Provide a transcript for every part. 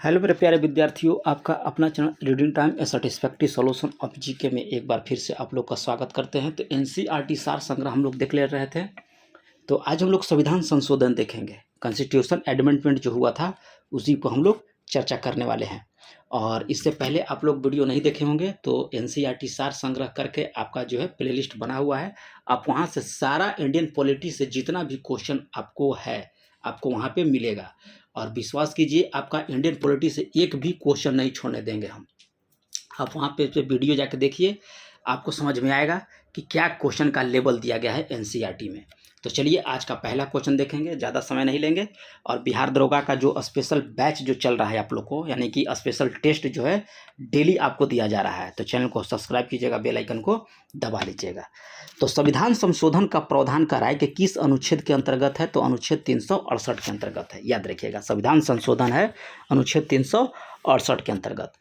Hello मेरे प्यारे विद्यार्थियों, आपका अपना channel reading time A satisfactory solution of GK में एक बार फिर से आप लोग का स्वागत करते हैं। तो एनसीईआरटी सार संग्रह हम लोग देख ले रहे थे। तो आज हम लोग संविधान संशोधन देखेंगे। कॉन्स्टिट्यूशन एमेंडमेंट जो हुआ था उसी को हम लोग चर्चा करने वाले हैं। और इससे पहले आप लोग वीडियो नहीं देखे होंगे तो एनसीईआरटी सार संग्रह करके आपका जो है प्लेलिस्ट बना हुआ है। आप वहाँ से सारा इंडियन पॉलिटी से जितना भी क्वेश्चन आपको है आपको वहाँ पे मिलेगा। और विश्वास कीजिए, आपका इंडियन पॉलिटी से एक भी क्वेश्चन नहीं छोड़ने देंगे हम। आप वहाँ पे वीडियो जाके देखिए, आपको समझ में आएगा कि क्या क्वेश्चन का लेवल दिया गया है एनसीईआरटी में। तो चलिए आज का पहला क्वेश्चन देखेंगे, ज़्यादा समय नहीं लेंगे। और बिहार दरोगा का जो स्पेशल बैच जो चल रहा है आप लोग को, यानी कि स्पेशल टेस्ट जो है डेली आपको दिया जा रहा है। तो चैनल को सब्सक्राइब कीजिएगा, बेल आइकन को दबा लीजिएगा। तो संविधान संशोधन का प्रावधान कराए कि किस अनुच्छेद के अंतर्गत है? तो अनुच्छेद 368 के अंतर्गत है। याद रखिएगा, संविधान संशोधन है अनुच्छेद 368 के अंतर्गत।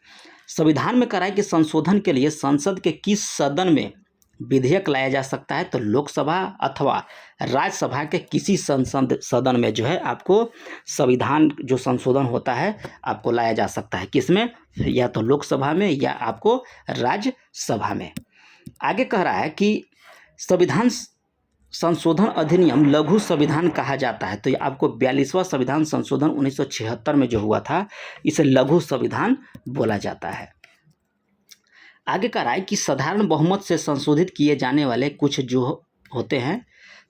संविधान में कराए कि संशोधन के लिए संसद के किस सदन में विधेयक लाया जा सकता है? तो लोकसभा अथवा राज्यसभा के किसी संसद सदन में जो है आपको संविधान जो संशोधन होता है आपको लाया जा सकता है। किसमें? या तो लोकसभा में या आपको राज्यसभा में। आगे कह रहा है कि संविधान संशोधन अधिनियम लघु संविधान कहा जाता है। तो ये आपको 42वां संविधान संशोधन 1976 में जो हुआ था इसे लघु संविधान बोला जाता है। आगे कह रहा है कि साधारण बहुमत से संशोधित किए जाने वाले कुछ जो होते हैं,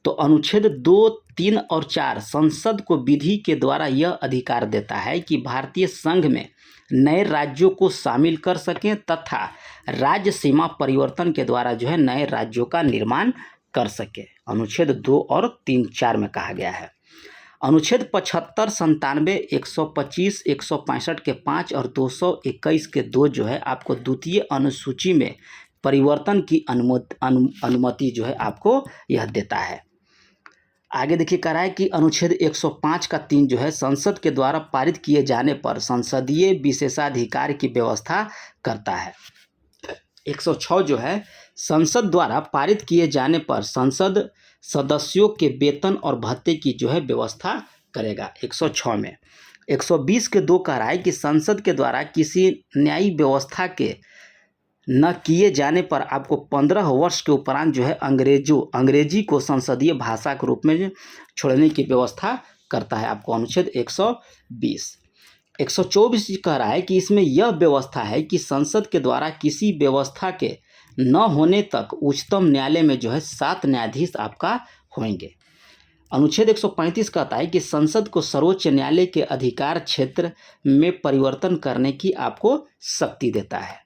तो अनुच्छेद 2, 3 और 4 संसद को विधि के द्वारा यह अधिकार देता है कि भारतीय संघ में नए राज्यों को शामिल कर सकें तथा राज्य सीमा परिवर्तन के द्वारा जो है नए राज्यों का निर्माण कर सके। अनुच्छेद 2 और 3, 4 में कहा गया है। अनुच्छेद 75, 97, 125, 165 के 5 और 221 के 2 जो है आपको द्वितीय अनुसूची में परिवर्तन की अनुमति जो है आपको यह देता है। आगे देखिए कह रहा है कि अनुच्छेद 105 का 3 जो है संसद के द्वारा पारित किए जाने पर संसदीय विशेषाधिकार की व्यवस्था करता है। 106 जो है संसद द्वारा पारित किए जाने पर संसद सदस्यों के वेतन और भत्ते की जो है व्यवस्था करेगा 106 में। 120 के 2 कह रहा है कि संसद के द्वारा किसी न्यायिक व्यवस्था के न किए जाने पर आपको 15 वर्ष के उपरांत जो है अंग्रेजी को संसदीय भाषा के रूप में छोड़ने की व्यवस्था करता है आपको अनुच्छेद 120। 124 कह रहा है कि इसमें यह व्यवस्था है कि संसद के द्वारा किसी व्यवस्था के न होने तक उच्चतम न्यायालय में जो है 7 न्यायाधीश आपका होंगे। अनुच्छेद 135 कहता है कि संसद को सर्वोच्च न्यायालय के अधिकार क्षेत्र में परिवर्तन करने की आपको शक्ति देता है।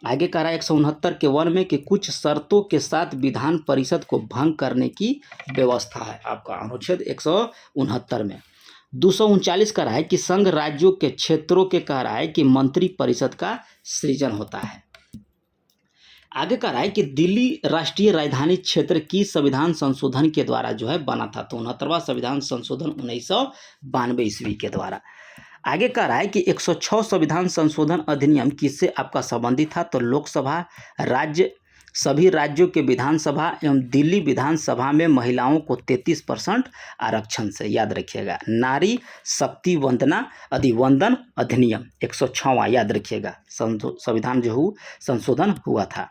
आगे कह रहा है 169 के 1 में कि कुछ शर्तों के साथ विधान परिषद को भंग करने की व्यवस्था है आपका अनुच्छेद 169 में। 239 कह रहा है कि संघ राज्यों के क्षेत्रों के कह रहा है कि मंत्री परिषद का सृजन होता है। आगे कह रहा है कि दिल्ली राष्ट्रीय राजधानी क्षेत्र की संविधान संशोधन के द्वारा जो है बना था। तो 69वां संविधान संशोधन 1992 ईस्वी के द्वारा। आगे कह रहा है कि 106 संविधान संशोधन अधिनियम किससे आपका संबंधित था? तो लोकसभा, सभी राज्यों के विधानसभा एवं दिल्ली विधानसभा में महिलाओं को 33% आरक्षण से। याद रखिएगा, नारी शक्ति वंदना अधिवंदन अधिनियम 106वां याद रखिएगा संविधान जो संशोधन हुआ था।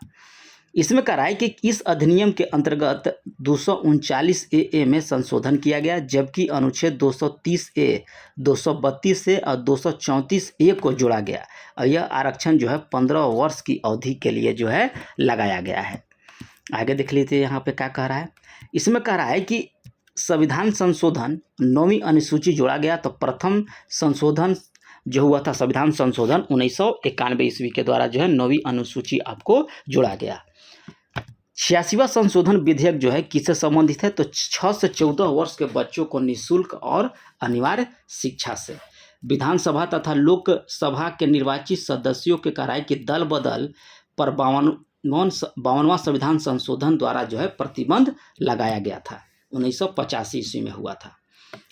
इसमें कह रहा है कि इस अधिनियम के अंतर्गत 239 ए में संशोधन किया गया, जबकि अनुच्छेद 230 ए, 232 ए और 234 ए को जोड़ा गया। और यह आरक्षण जो है 15 वर्ष की अवधि के लिए जो है लगाया गया है। आगे देख लीजिए यहाँ पे क्या कह रहा है। इसमें कह रहा है कि संविधान संशोधन 9वीं अनुसूची जोड़ा गया। तो प्रथम संशोधन जो हुआ था संविधान संशोधन 1991 ईस्वी के द्वारा जो है 9वीं अनुसूची आपको जोड़ा गया। 86वां संशोधन विधेयक जो है किससे संबंधित है? तो 6 से 14 वर्ष के बच्चों को निःशुल्क और अनिवार्य शिक्षा से। विधानसभा तथा लोकसभा के निर्वाचित सदस्यों के कह रहा है कि दल बदल पर 52वां संविधान संशोधन द्वारा जो है प्रतिबंध लगाया गया था। 1985 ईस्वी में हुआ था।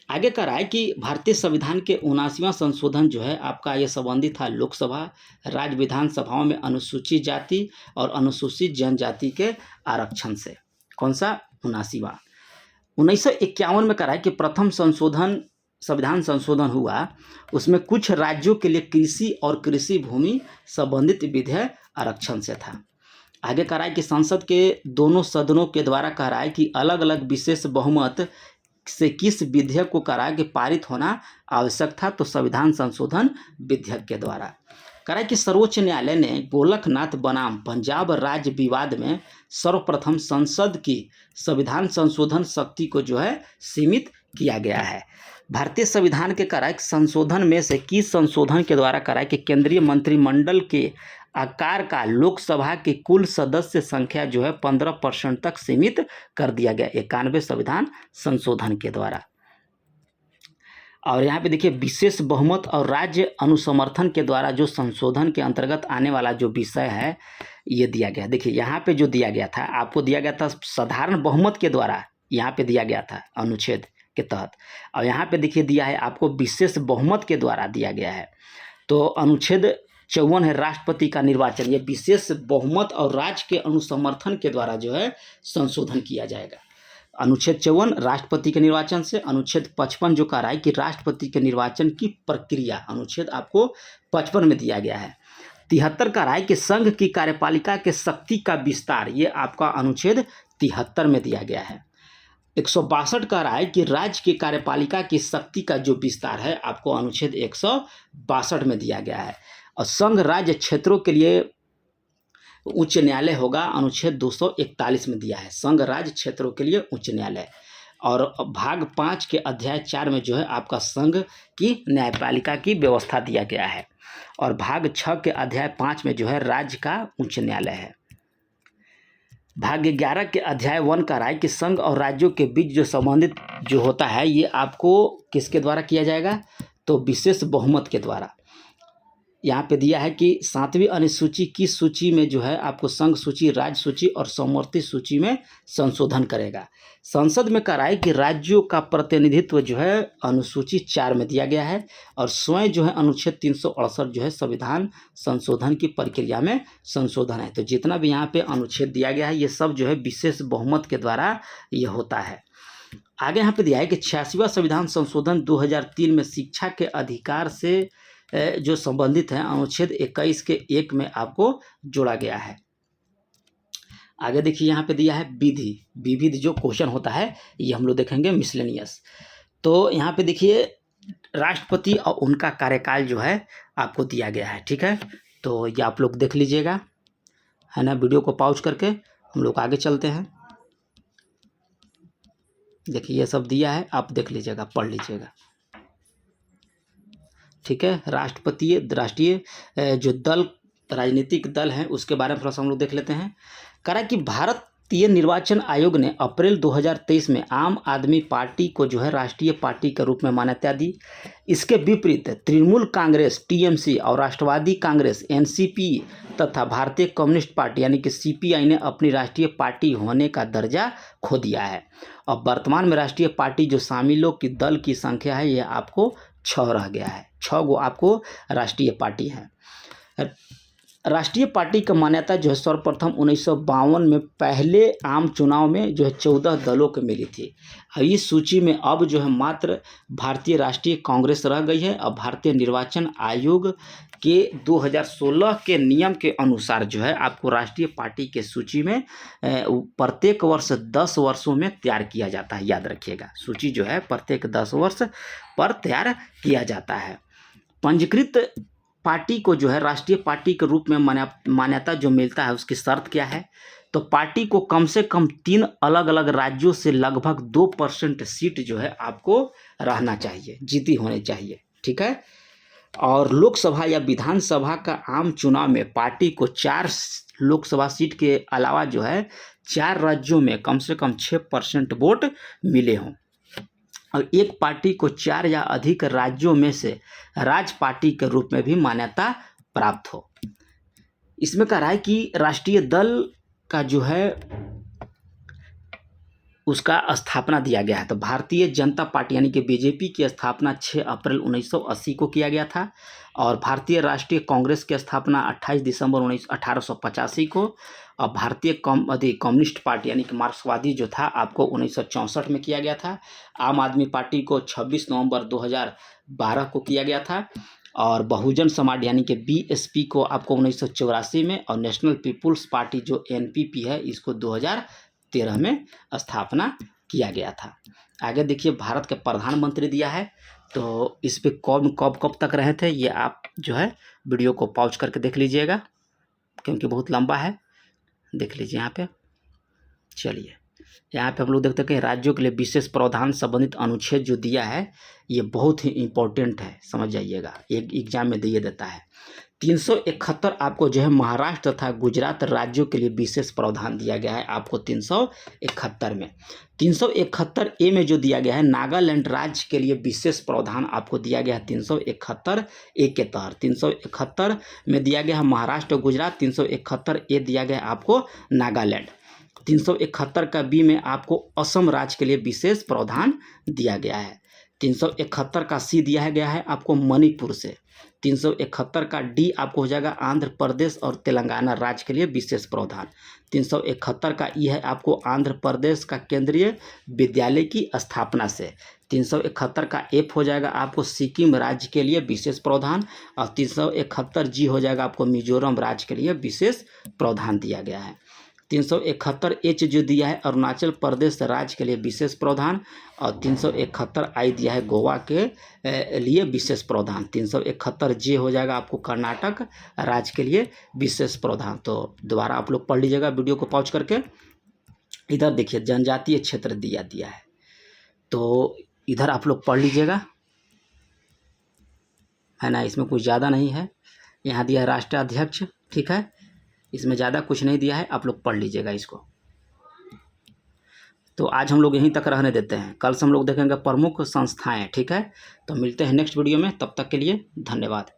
आगे कह रहा है कि भारतीय संविधान के 79वां संशोधन जो है आपका ये संबंधित था लोकसभा, राज्य विधानसभाओं में अनुसूचित जाति और अनुसूचित जनजाति के आरक्षण से। कौन सा? 79वां। 1951 में कह रहा है कि प्रथम संशोधन संविधान संशोधन हुआ उसमें कुछ राज्यों के लिए कृषि और कृषि भूमि संबंधित विधेयक आरक्षण से था। आगे कह रहा है कि संसद के दोनों सदनों के द्वारा कह रहा है कि अलग अलग विशेष बहुमत से किस विधेयक को कह रहा है कि पारित होना आवश्यक था, तो संविधान संशोधन विधेयक के द्वारा। कह रहा है कि सर्वोच्च न्यायालय ने गोलकनाथ बनाम पंजाब राज्य विवाद में सर्वप्रथम संसद की संविधान संशोधन शक्ति को जो है सीमित किया गया है। भारतीय संविधान के कह रहा है कि संशोधन में से किस संशोधन के द्वारा कह रहा है कि केंद्रीय मंत्रिमंडल के आकार का लोकसभा की कुल सदस्य संख्या जो है 15% तक सीमित कर दिया गया 91 संविधान संशोधन के द्वारा। और यहाँ पे देखिए विशेष बहुमत और राज्य अनुसमर्थन के द्वारा जो संशोधन के अंतर्गत आने वाला जो विषय है ये दिया गया। देखिए यहाँ पे जो दिया गया था आपको दिया गया था साधारण बहुमत के द्वारा, यहाँ पे दिया गया था अनुच्छेद के तहत, और यहाँ पे देखिए दिया है आपको विशेष बहुमत के द्वारा दिया गया है। तो अनुच्छेद 54 है राष्ट्रपति का निर्वाचन, ये विशेष बहुमत और राज्य के अनुसमर्थन के द्वारा जो है संशोधन किया जाएगा। अनुच्छेद 54 राष्ट्रपति के निर्वाचन से, अनुच्छेद 55 जो कह रहा है कि राष्ट्रपति के निर्वाचन की प्रक्रिया, अनुच्छेद आपको 55 में दिया गया है। 73 कह रहा है कि संघ की कार्यपालिका के शक्ति का विस्तार, ये आपका अनुच्छेद 73 में दिया गया है। 162 कह रहा है कि राज्य की कार्यपालिका की शक्ति का जो विस्तार है आपको अनुच्छेद 162 में दिया गया है। और संघ राज्य क्षेत्रों के लिए उच्च न्यायालय होगा, अनुच्छेद 241 में दिया है, संघ राज्य क्षेत्रों के लिए उच्च न्यायालय। और भाग 5 के अध्याय 4 में जो है आपका संघ की न्यायपालिका की व्यवस्था दिया गया है। और भाग 6 के अध्याय 5 में जो है राज्य का उच्च न्यायालय है। भाग 11 के अध्याय 1 का रहा है कि संघ और राज्यों के बीच जो संबंधित जो होता है ये आपको किसके द्वारा किया जाएगा, तो विशेष बहुमत के द्वारा। यहाँ पे दिया है कि 7वीं अनुसूची की सूची में जो है आपको संघ सूची, राज्य सूची और समवर्ती सूची में संशोधन करेगा। संसद में कह रहा है कि राज्यों का प्रतिनिधित्व जो है अनुसूची 4 में दिया गया है, और स्वयं जो है अनुच्छेद 368 जो है संविधान संशोधन की प्रक्रिया में संशोधन है। तो जितना भी यहाँ पे अनुच्छेद दिया गया है ये सब जो है विशेष बहुमत के द्वारा ये होता है। आगे यहाँ पे दिया है कि 86वां संविधान संशोधन 2003 में शिक्षा के अधिकार से जो संबंधित है अनुच्छेद 21 के 1 में आपको जोड़ा गया है। आगे देखिए यहाँ पे दिया है विधि, विविध जो क्वेश्चन होता है ये हम लोग देखेंगे मिसलेनियस। तो यहाँ पे देखिए राष्ट्रपति और उनका कार्यकाल जो है आपको दिया गया है, ठीक है। तो ये आप लोग देख लीजिएगा, है ना। वीडियो को पॉज करके हम लोग आगे चलते हैं। देखिए ये सब दिया है, आप देख लीजिएगा, पढ़ लीजिएगा, ठीक है। राष्ट्रीय जो दल, राजनीतिक दल हैं उसके बारे में थोड़ा सा हम लोग देख लेते हैं। कह रहा है कि भारतीय निर्वाचन आयोग ने अप्रैल 2023 में आम आदमी पार्टी को जो है राष्ट्रीय पार्टी के रूप में मान्यता दी। इसके विपरीत तृणमूल कांग्रेस टीएमसी और राष्ट्रवादी कांग्रेस एनसीपी तथा भारतीय कम्युनिस्ट पार्टी यानी कि सीपीआई ने अपनी राष्ट्रीय पार्टी होने का दर्जा खो दिया है। और वर्तमान में राष्ट्रीय पार्टी जो शामिलों की दल की संख्या है यह आपको 6 रह गया है। 6 गो आपको राष्ट्रीय पार्टी है। राष्ट्रीय पार्टी का मान्यता जो है सर्वप्रथम 1952 में पहले आम चुनाव में जो है 14 दलों को मिली थी। इस सूची में अब जो है मात्र भारतीय राष्ट्रीय कांग्रेस रह गई है। और भारतीय निर्वाचन आयोग के 2016 के नियम के अनुसार जो है आपको राष्ट्रीय पार्टी के सूची में प्रत्येक वर्ष 10 वर्षों में तैयार किया जाता है। याद रखिएगा, सूची जो है प्रत्येक 10 वर्ष पर तैयार किया जाता है। पंजीकृत पार्टी को जो है राष्ट्रीय पार्टी के रूप में मान्यता जो मिलता है उसकी शर्त क्या है, तो पार्टी को कम से कम 3 अलग अलग राज्यों से लगभग 2% सीट जो है आपको रहना चाहिए, जीती होनी चाहिए, ठीक है। और लोकसभा या विधानसभा का आम चुनाव में पार्टी को 4 लोकसभा सीट के अलावा जो है 4 राज्यों में कम से कम 6% वोट मिले हों। और एक पार्टी को 4 या अधिक राज्यों में से राज्य पार्टी के रूप में भी मान्यता प्राप्त हो। इसमें कह रहा है कि राष्ट्रीय दल का जो है उसका स्थापना दिया गया है। तो भारतीय जनता पार्टी यानी कि बीजेपी की स्थापना 6 अप्रैल 1980 को किया गया था और भारतीय राष्ट्रीय कांग्रेस की स्थापना 28 दिसंबर 1885 को और भारतीय कम्युनिस्ट पार्टी यानी कि मार्क्सवादी जो था आपको 1964 में किया गया था। आम आदमी पार्टी को 26 नवंबर 2012 को किया गया था और बहुजन समाज यानी कि बीएसपी को आपको 1984 में और नेशनल पीपुल्स पार्टी जो एनपीपी है इसको 2013 में स्थापना किया गया था। आगे देखिए भारत के प्रधानमंत्री दिया है, तो इस पे कब तक रहे थे ये आप जो है वीडियो को पॉज करके देख लीजिएगा क्योंकि बहुत लंबा है। देख लीजिए यहाँ पे। चलिए यहाँ पे हम लोग देखते हैं कि राज्यों के लिए विशेष प्रावधान संबंधित अनुच्छेद जो दिया है ये बहुत ही इम्पोर्टेंट है, समझ जाइएगा, एक एग्जाम में दिए देता है। 371 आपको जो है महाराष्ट्र तथा गुजरात राज्यों के लिए विशेष प्रावधान दिया गया है आपको 371 में। 371 ए में जो दिया गया है नागालैंड राज्य के लिए विशेष प्रावधान आपको दिया गया है 371 ए के तहत। 371 में दिया गया है महाराष्ट्र गुजरात, 371 ए दिया गया है आपको नागालैंड। 371 का बी में आपको असम राज्य के लिए विशेष प्रावधान दिया गया है। 371 का सी दिया गया है आपको मणिपुर से। 371 का डी आपको हो जाएगा आंध्र प्रदेश और तेलंगाना राज्य के लिए विशेष प्रावधान। 371 का ई है आपको आंध्र प्रदेश का केंद्रीय विद्यालय की स्थापना से। 371 का एफ हो जाएगा आपको सिक्किम राज्य के लिए विशेष प्रावधान और 371 जी हो जाएगा आपको मिजोरम राज्य के लिए विशेष प्रावधान दिया गया है। 371 एच जो दिया है अरुणाचल प्रदेश राज्य के लिए विशेष प्रावधान और 371 आई दिया है गोवा के लिए विशेष प्रावधान। 371 जे हो जाएगा आपको कर्नाटक राज्य के लिए विशेष प्रावधान। तो दोबारा आप लोग पढ़ लीजिएगा वीडियो को पॉज करके। इधर देखिए जनजातीय क्षेत्र दिया है, तो इधर आप लोग पढ़ लीजिएगा, है ना, इसमें कुछ ज़्यादा नहीं है। यहाँ दिया है राष्ट्रीय अध्यक्ष, ठीक है, इसमें ज़्यादा कुछ नहीं दिया है, आप लोग पढ़ लीजिएगा इसको। तो आज हम लोग यहीं तक रहने देते हैं, कल से हम लोग देखेंगे प्रमुख संस्थाएं, ठीक है। तो मिलते हैं नेक्स्ट वीडियो में, तब तक के लिए धन्यवाद।